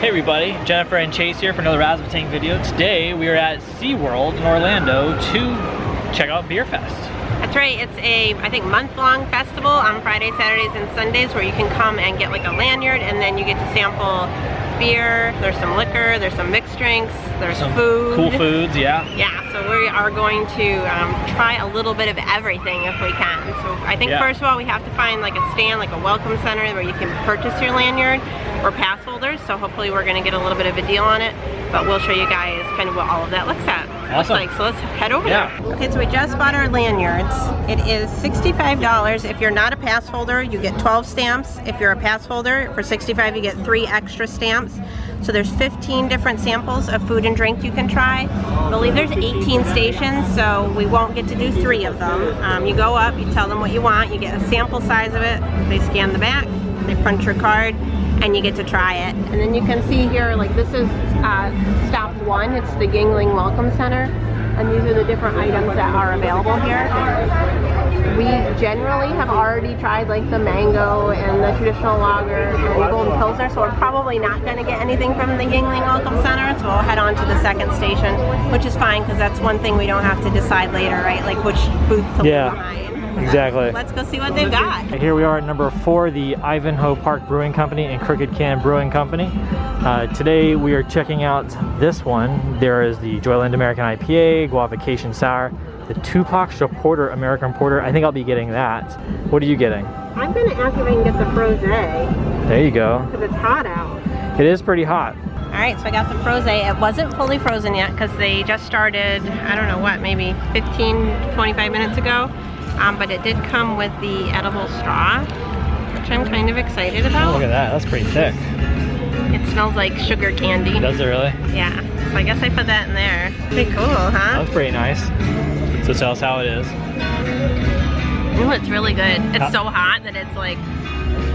Hey everybody, Jennifer and Chase here for another Razabattang video. Today we are at SeaWorld in Orlando to check out Beer Fest. That's right, it's a, I think, month-long festival on Fridays, Saturdays, and Sundays where you can come and get like a lanyard and then you get to sample beer, there's some liquor, there's some mixed drinks, there's some food. Cool foods, yeah. Yeah, so we are going to try a little bit of everything if we can. So I think first of all we have to find like a stand, like a welcome center where you can purchase your lanyard. We're pass holders, so hopefully we're going to get a little bit of a deal on it, but we'll show you guys kind of what all of that looks like. So let's head over there. Okay, so we just bought our lanyards. It is $65. If you're not a pass holder, you get 12 stamps. If you're a pass holder, for $65 you get 3 extra stamps. So there's 15 different samples of food and drink you can try. I believe there's 18 stations, so we won't get to do 3 of them. You go up, you tell them what you want, you get a sample size of it, they scan the back, they punch your card, and you get to try it. And then you can see here, like this is stop 1, it's the Gingling Welcome Center. And these are the different items that are available here. We generally have already tried like the mango and the traditional lager and the golden pilsner, so we're probably not going to get anything from the Gingling Welcome Center, so we'll head on to the second station, which is fine because that's one thing we don't have to decide later, right? Like which booth to leave behind. Exactly. Let's go see what they've got. Here we are at number 4, the Ivanhoe Park Brewing Company and Crooked Can Brewing Company. Today we are checking out this one. There is the Joyland American IPA, Guavacation Sour, the Tupac Porter American Porter. I think I'll be getting that. What are you getting? I'm going to ask if I can get the frosé. There you go. Because it's hot out. It is pretty hot. Alright, so I got the frosé. It wasn't fully frozen yet because they just started, I don't know what, maybe 15, 25 minutes ago. But it did come with the edible straw, which I'm kind of excited about. Oh, look at that, that's pretty thick. It smells like sugar candy. Does it really? Yeah, so I guess I put that in there. Pretty cool, huh? That's pretty nice. So tell us how it is. Ooh, it's really good. It's so hot that it's like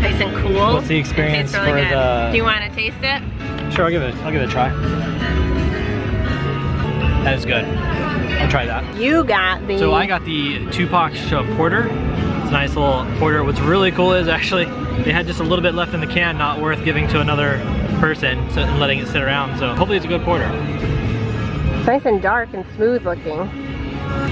nice and cool. What's the experience really for good. the... Do you want to taste it? Sure, I'll give it a try. That is good. I'll try that. You got the... So I got the Tupac Porter. It's a nice little porter. What's really cool is actually they had just a little bit left in the can, not worth giving to another person and letting it sit around. So hopefully it's a good porter. It's nice and dark and smooth looking.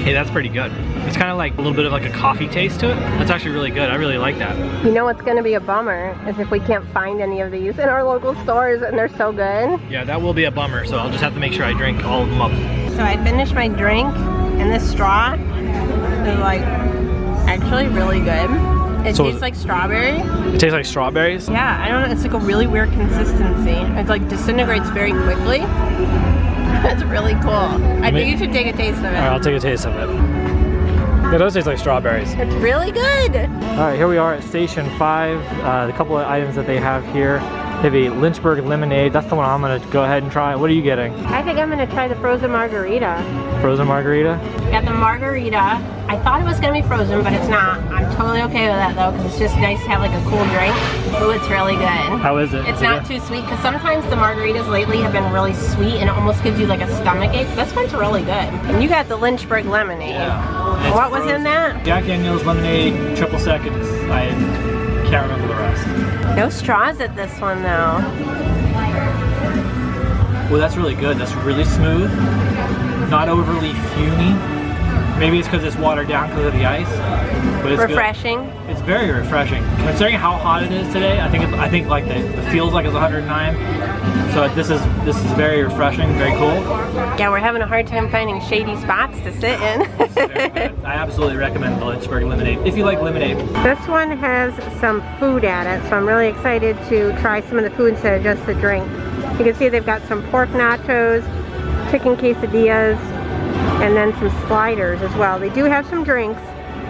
Hey, that's pretty good. It's kind of like a little bit of like a coffee taste to it. That's actually really good. I really like that. You know what's going to be a bummer is if we can't find any of these in our local stores and they're so good. Yeah, that will be a bummer. So I'll just have to make sure I drink all of them up. So I finished my drink and this straw is like actually really good. It tastes like strawberry. It tastes like strawberries? Yeah, I don't know. It's like a really weird consistency. It's like disintegrates very quickly. It's really cool. I think you should take a taste of it. Alright, I'll take a taste of it. It does taste like strawberries. It's really good. Alright, here we are at Station 5. The couple of items that they have here. They have a Lynchburg lemonade. That's the one I'm going to go ahead and try. What are you getting? I think I'm going to try the frozen margarita. Frozen margarita? Got the margarita. I thought it was going to be frozen, but it's not. I'm totally okay with that though, because it's just nice to have like a cool drink. Ooh, it's really good. How is it? It's not too sweet, because sometimes the margaritas lately have been really sweet and it almost gives you like a stomach ache. This one's really good. And you got the Lynchburg lemonade. Yeah. What was in that? Jack Daniel's lemonade, triple seconds. I can't remember the rest. No straws at this one though. Well, that's really good. That's really smooth. Not overly fumey. Maybe it's because it's watered down because of the ice. But it's refreshing. Good. It's very refreshing. Considering how hot it is today, I think like it feels like it's 109. So this is very refreshing, very cool. Yeah, we're having a hard time finding shady spots to sit in. I absolutely recommend the Lynchburg lemonade if you like lemonade. This one has some food at it, so I'm really excited to try some of the food instead of just the drink. You can see they've got some pork nachos, chicken quesadillas, and then some sliders as well. They do have some drinks,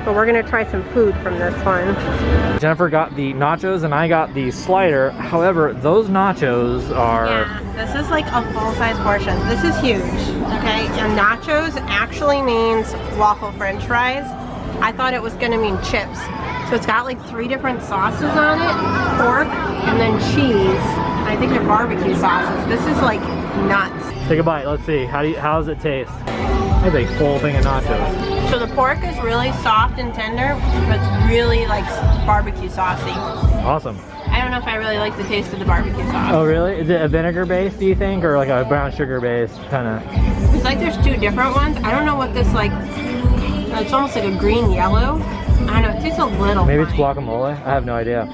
but we're gonna try some food from this one. Jennifer got the nachos and I got the slider. However, those nachos are... Yeah, this is like a full-size portion. This is huge, okay? And nachos actually means waffle french fries. I thought it was gonna mean chips. So it's got like 3 different sauces on it, pork, and then cheese. I think they're barbecue sauces. This is like nuts. Take a bite, let's see. How does it taste? That's a full thing of nachos. So the pork is really soft and tender, but it's really like barbecue saucy. Awesome. I don't know if I really like the taste of the barbecue sauce. Oh really? Is it a vinegar base, do you think, or like a brown sugar base kind of? It's like there's two different ones. I don't know what this like. It's almost like a green yellow. I don't know. It tastes a little. Maybe funny. it's guacamole. I have no idea.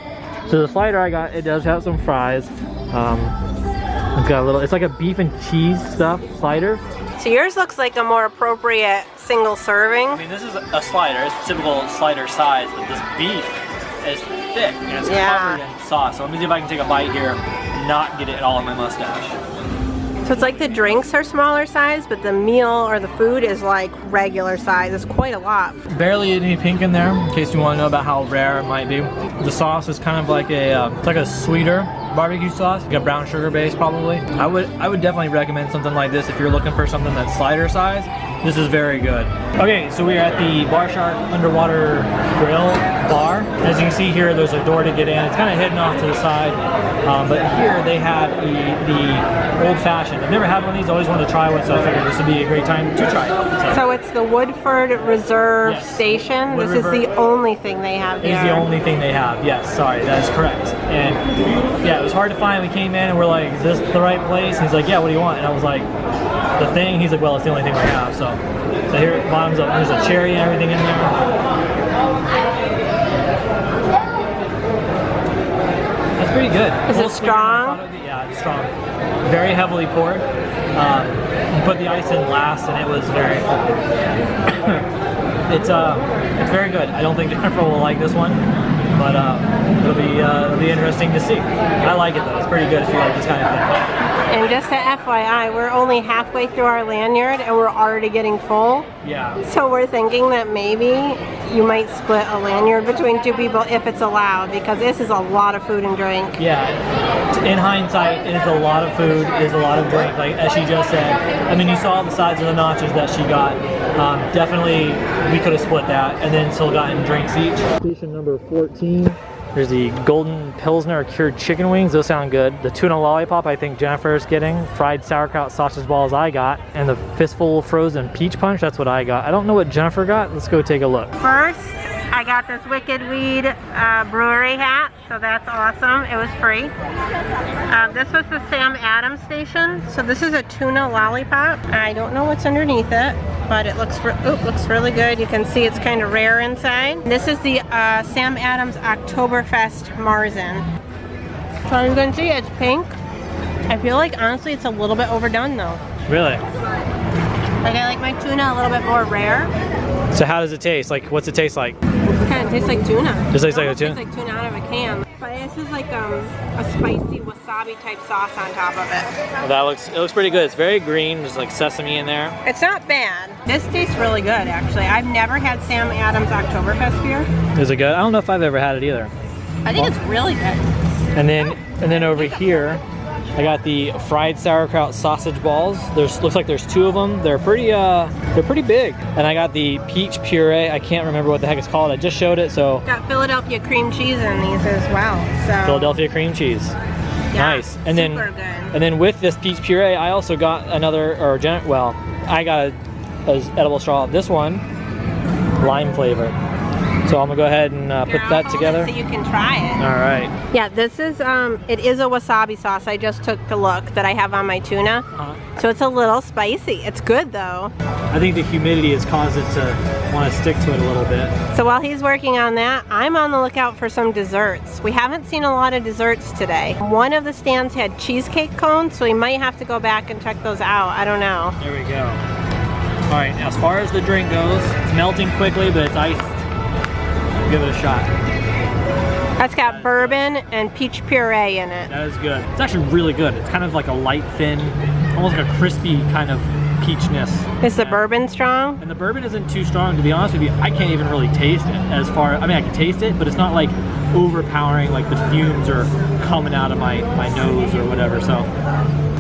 So the slider I got, it does have some fries. It's got a little. It's like a beef and cheese stuffed slider. So yours looks like a more appropriate single serving. I mean, this is a slider. It's typical slider size, but this beef is thick and it's covered in sauce. So let me see if I can take a bite here and not get it all in my mustache. So it's like the drinks are smaller size, but the meal or the food is like regular size. It's quite a lot. Barely any pink in there, in case you want to know about how rare it might be. The sauce is kind of like it's like a sweeter barbecue sauce, like a brown sugar base probably. I would definitely recommend something like this if you're looking for something that's slider size. This is very good. Okay, so we are at the Bar Shark Underwater Grill bar. As you can see here, there's a door to get in. It's kind of hidden off to the side, but here they have the old fashioned. I've never had one of these. I always wanted to try one, so I figured this would be a great time to try it. So it's the Woodford Reserve Station. This is the only thing they have here. It is the only thing they have. Yes, sorry, that is correct. And yeah, it was hard to find. We came in and we're like, is this the right place? And he's like, yeah, what do you want? And I was like, the thing. He's like, well, it's the only thing we have. So here it bottoms up. There's a cherry and everything in there. That's pretty good. Is it strong? Yeah, it's strong. Very heavily poured. You put the ice in last, and it was very full. It's very good. I don't think Jennifer will like this one, but it'll be interesting to see. I like it though. It's pretty good if you like this kind of thing. And just a FYI, we're only halfway through our lanyard and we're already getting full. Yeah. So we're thinking that maybe you might split a lanyard between two people if it's allowed, because this is a lot of food and drink. Yeah. In hindsight, it is a lot of food, it is a lot of drink, like as she just said. I mean, you saw the size of the nachos that she got. Definitely, we could have split that and then still gotten drinks each. Station number 14. There's the golden pilsner cured chicken wings. Those sound good. The tuna lollipop I think Jennifer's getting. Fried sauerkraut sausage balls I got. And the fistful frozen peach punch, that's what I got. I don't know what Jennifer got. Let's go take a look. First, I got this Wicked Weed brewery hat, so that's awesome. It was free. This was the Sam Adams station. So this is a tuna lollipop. I don't know what's underneath it, but it looks really good. You can see it's kind of rare inside. This is the Sam Adams Oktoberfest Marzen. So you can see it's pink. I feel like honestly it's a little bit overdone though. Really? Like I like my tuna a little bit more rare. So how does it taste? Like, what's it taste like? It kind of tastes like tuna. Just tastes like a tuna? It tastes like tuna out of a can. But this is like a spicy wasabi type sauce on top of it. Well, it looks pretty good. It's very green. There's like sesame in there. It's not bad. This tastes really good actually. I've never had Sam Adams Oktoberfest beer. Is it good? I don't know if I've ever had it either. I think it's really good. And then over here, I got the fried sauerkraut sausage balls. Looks like there's two of them. They're pretty big. And I got the peach puree. I can't remember what the heck it's called. I just showed it, so. Got Philadelphia cream cheese in these as well. So. Philadelphia cream cheese. Yeah, nice. And super good. And then with this peach puree, I also got I got a edible straw. This one, lime flavored. So I'm gonna go ahead and put that together. So you can try it. All right. Yeah, this is it is a wasabi sauce. I just took a look that I have on my tuna. So it's a little spicy. It's good though. I think the humidity has caused it to want to stick to it a little bit. So while he's working on that, I'm on the lookout for some desserts. We haven't seen a lot of desserts today. One of the stands had cheesecake cones, so we might have to go back and check those out. I don't know. There we go. All right, now as far as the drink goes, it's melting quickly, but it's iced. Give it a shot. That's got bourbon and peach puree in it. That is good. It's actually really good. It's kind of like a light, thin, almost like a crispy kind of peachness. Is the bourbon strong? And the bourbon isn't too strong, to be honest with you. I can't even really taste it I mean, I can taste it, but it's not like overpowering, like the fumes are coming out of my nose or whatever, so.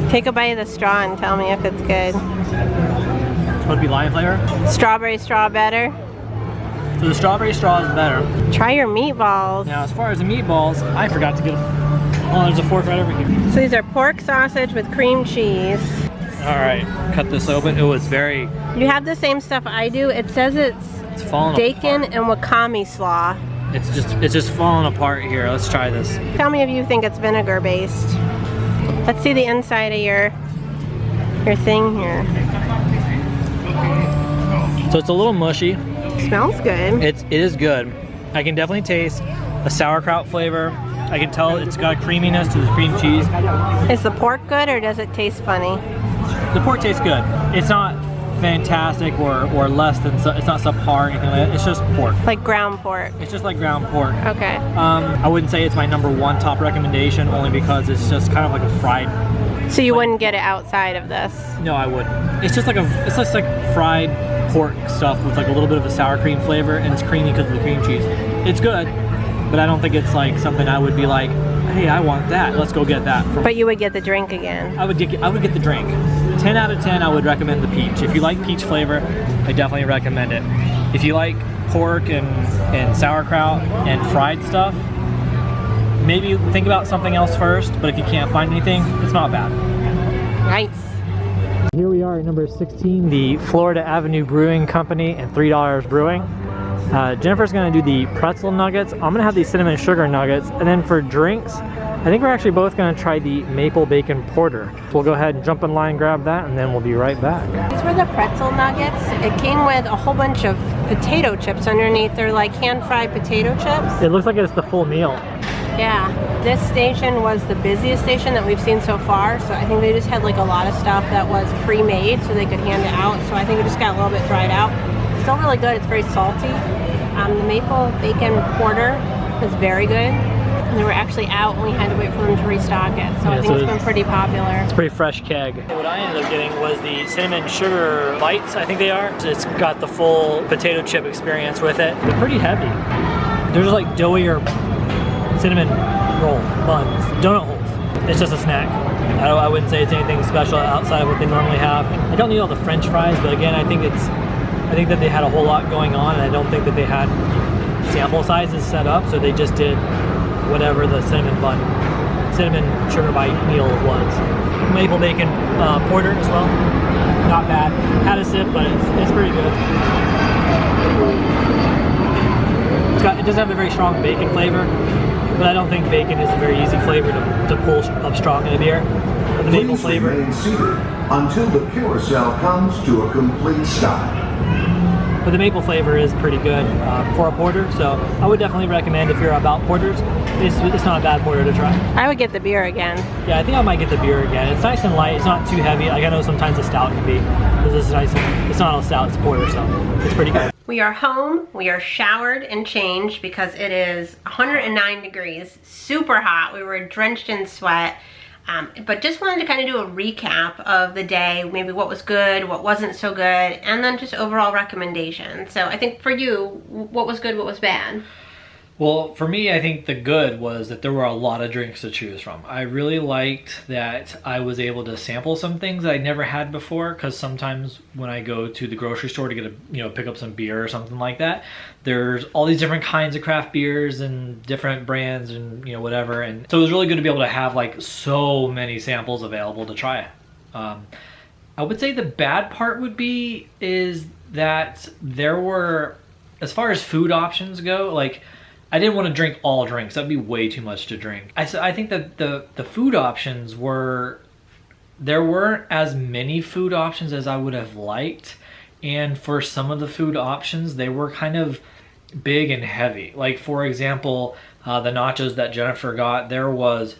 Take a bite of the straw and tell me if it's good. It's supposed to be lime flavor? Strawberry straw better? So the strawberry straw is better. Try your meatballs. Now, as far as the meatballs, I forgot to get oh, there's a fork right over here. So these are pork sausage with cream cheese. All right, cut this open. It was very... You have the same stuff I do. It says it's falling daikon apart. and wakame slaw. It's just falling apart here. Let's try this. Tell me if you think it's vinegar based. Let's see the inside of your thing here. So it's a little mushy. Smells good. It is good. I can definitely taste a sauerkraut flavor. I can tell it's got a creaminess to the cream cheese. Is the pork good or does it taste funny? The pork tastes good. It's not fantastic or less than, it's not subpar or anything like that. It's just pork. Like ground pork. It's just like ground pork. Okay. I wouldn't say it's my #1 top recommendation, only because it's just kind of like a fried. So you wouldn't get it outside of this? No, I wouldn't. It's just like fried pork stuff with like a little bit of a sour cream flavor, and it's creamy because of the cream cheese. It's good, but I don't think it's like something I would be like, hey, I want that. Let's go get that. But you would get the drink again. I would get the drink. 10 out of 10, I would recommend the peach. If you like peach flavor, I definitely recommend it. If you like pork and sauerkraut and fried stuff, maybe think about something else first, but if you can't find anything, it's not bad. Nice. Here we are at number 16, the Florida Avenue Brewing Company and $3 Brewing. Jennifer's gonna do the pretzel nuggets. I'm gonna have the cinnamon sugar nuggets, and then for drinks, I think we're actually both gonna try the maple bacon porter. We'll go ahead and jump in line, grab that, and then we'll be right back. These were the pretzel nuggets. It came with a whole bunch of potato chips underneath. They're like hand-fried potato chips. It looks like it's the full meal. Yeah, this station was the busiest station that we've seen so far, so I think they just had like a lot of stuff that was pre-made so they could hand it out, so I think it just got a little bit dried out. Still really good, it's very salty. The maple bacon porter was very good. And they were actually out and we had to wait for them to restock it, so I think it's been pretty popular. It's a pretty fresh keg. What I ended up getting was the cinnamon sugar bites, I think they are. It's got the full potato chip experience with it. They're pretty heavy. They're just like doughier cinnamon roll buns, donut holes. It's just a snack. I wouldn't say it's anything special outside of what they normally have. I don't need all the French fries, but again, I think that they had a whole lot going on, and I don't think that they had sample sizes set up, so they just did whatever the cinnamon sugar bite meal was. Maple bacon porter as well. Not bad. Had a sip, but it's pretty good. It doesn't have a very strong bacon flavor, but I don't think bacon is a very easy flavor to pull up strong in a beer. But the maple flavor. Remain seated until the carousel comes to a complete stop. But the maple flavor is pretty good for a porter, so I would definitely recommend if you're about porters. It's not a bad porter to try. I would get the beer again. Yeah, I think I might get the beer again. It's nice and light. It's not too heavy. Like I know sometimes a stout can be. This is nice. It's not a stout. It's a porter, so it's pretty good. We are home. We are showered and changed because it is 109 degrees, super hot. We were drenched in sweat. But just wanted to kind of do a recap of the day, maybe what was good, what wasn't so good, and then just overall recommendations. So I think for you, what was good, what was bad? Well, for me, I think the good was that there were a lot of drinks to choose from. I really liked that I was able to sample some things that I never had before, because sometimes when I go to the grocery store to get pick up some beer or something like that, there's all these different kinds of craft beers and different brands and whatever. And so it was really good to be able to have like so many samples available to try. I would say the bad part is that there were, as far as food options go, like I didn't want to drink all drinks. That'd be way too much to drink. I think that the food options there weren't as many food options as I would have liked. And for some of the food options, they were kind of big and heavy. Like for example, the nachos that Jennifer got, there was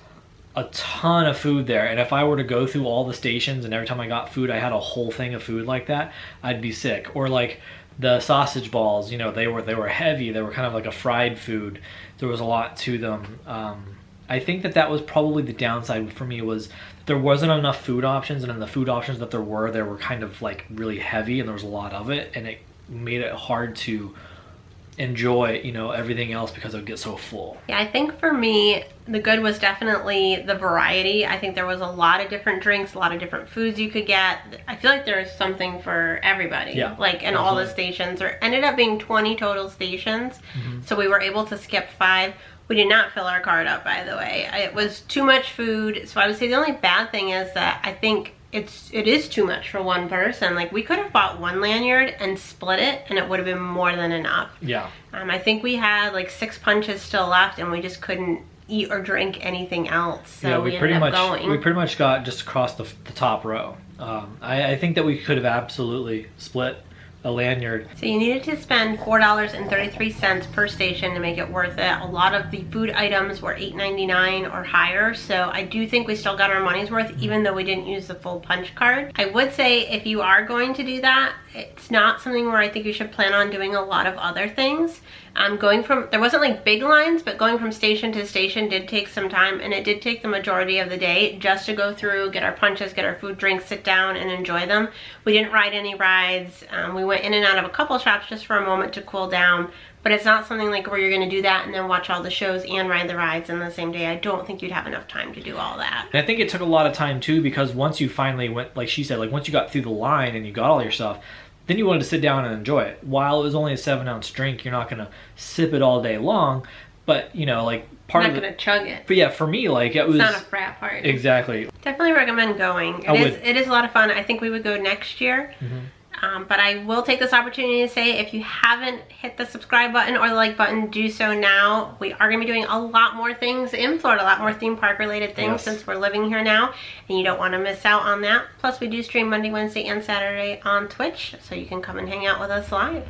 a ton of food there. And if I were to go through all the stations and every time I got food, I had a whole thing of food like that, I'd be sick. Or like the sausage balls, they were heavy. They were kind of like a fried food. There was a lot to them. I think that was probably the downside for me, was that there wasn't enough food options, and in the food options that there were kind of like really heavy, and there was a lot of it, and it made it hard to enjoy everything else because it would get so full. Yeah, I think for me the good was definitely the variety. I think there was a lot of different drinks, a lot of different foods you could get. I feel like there's something for everybody. Yeah, like in all the stations. There ended up being 20 total stations. So we were able to skip 5. We did not fill our cart up, by the way. It was too much food. So I would say the only bad thing is that I think it is too much for one person. Like, we could have bought one lanyard and split it, and it would have been more than enough. Yeah. I think we had like 6 punches still left, and we just couldn't eat or drink anything else. So yeah, we pretty much got just across the top row. I think that we could have absolutely split a lanyard. So you needed to spend $4.33 per station to make it worth it. A lot of the food items were $8.99 or higher, so I do think we still got our money's worth, even though we didn't use the full punch card. I would say if you are going to do that, it's not something where I think you should plan on doing a lot of other things. There wasn't like big lines, but going from station to station did take some time, and it did take the majority of the day just to go through, get our punches, get our food, drinks, sit down and enjoy them. We didn't ride any rides. We went in and out of a couple shops just for a moment to cool down, but it's not something like where you're gonna do that and then watch all the shows and ride the rides in the same day. I don't think you'd have enough time to do all that. And I think it took a lot of time too, because once you finally went, like she said, like once you got through the line and you got all your stuff, then you wanted to sit down and enjoy it. While it was only a 7-ounce drink, you're not gonna sip it all day long, but you know, like part of it. Not gonna chug it. But yeah, for me, like it was not a frat party. Exactly. Definitely recommend going. It is a lot of fun. I think we would go next year. But I will take this opportunity to say, if you haven't hit the subscribe button or the like button, do so now. We are going to be doing a lot more things in Florida, a lot more theme park related things since we're living here now, and you don't want to miss out on that. Plus, we do stream Monday, Wednesday, and Saturday on Twitch, so you can come and hang out with us live.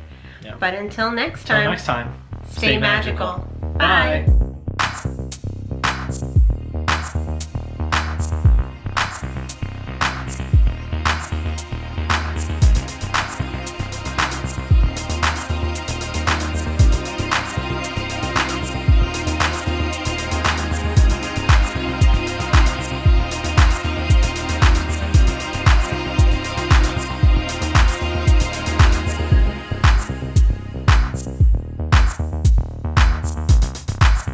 But until next time, stay magical. Bye.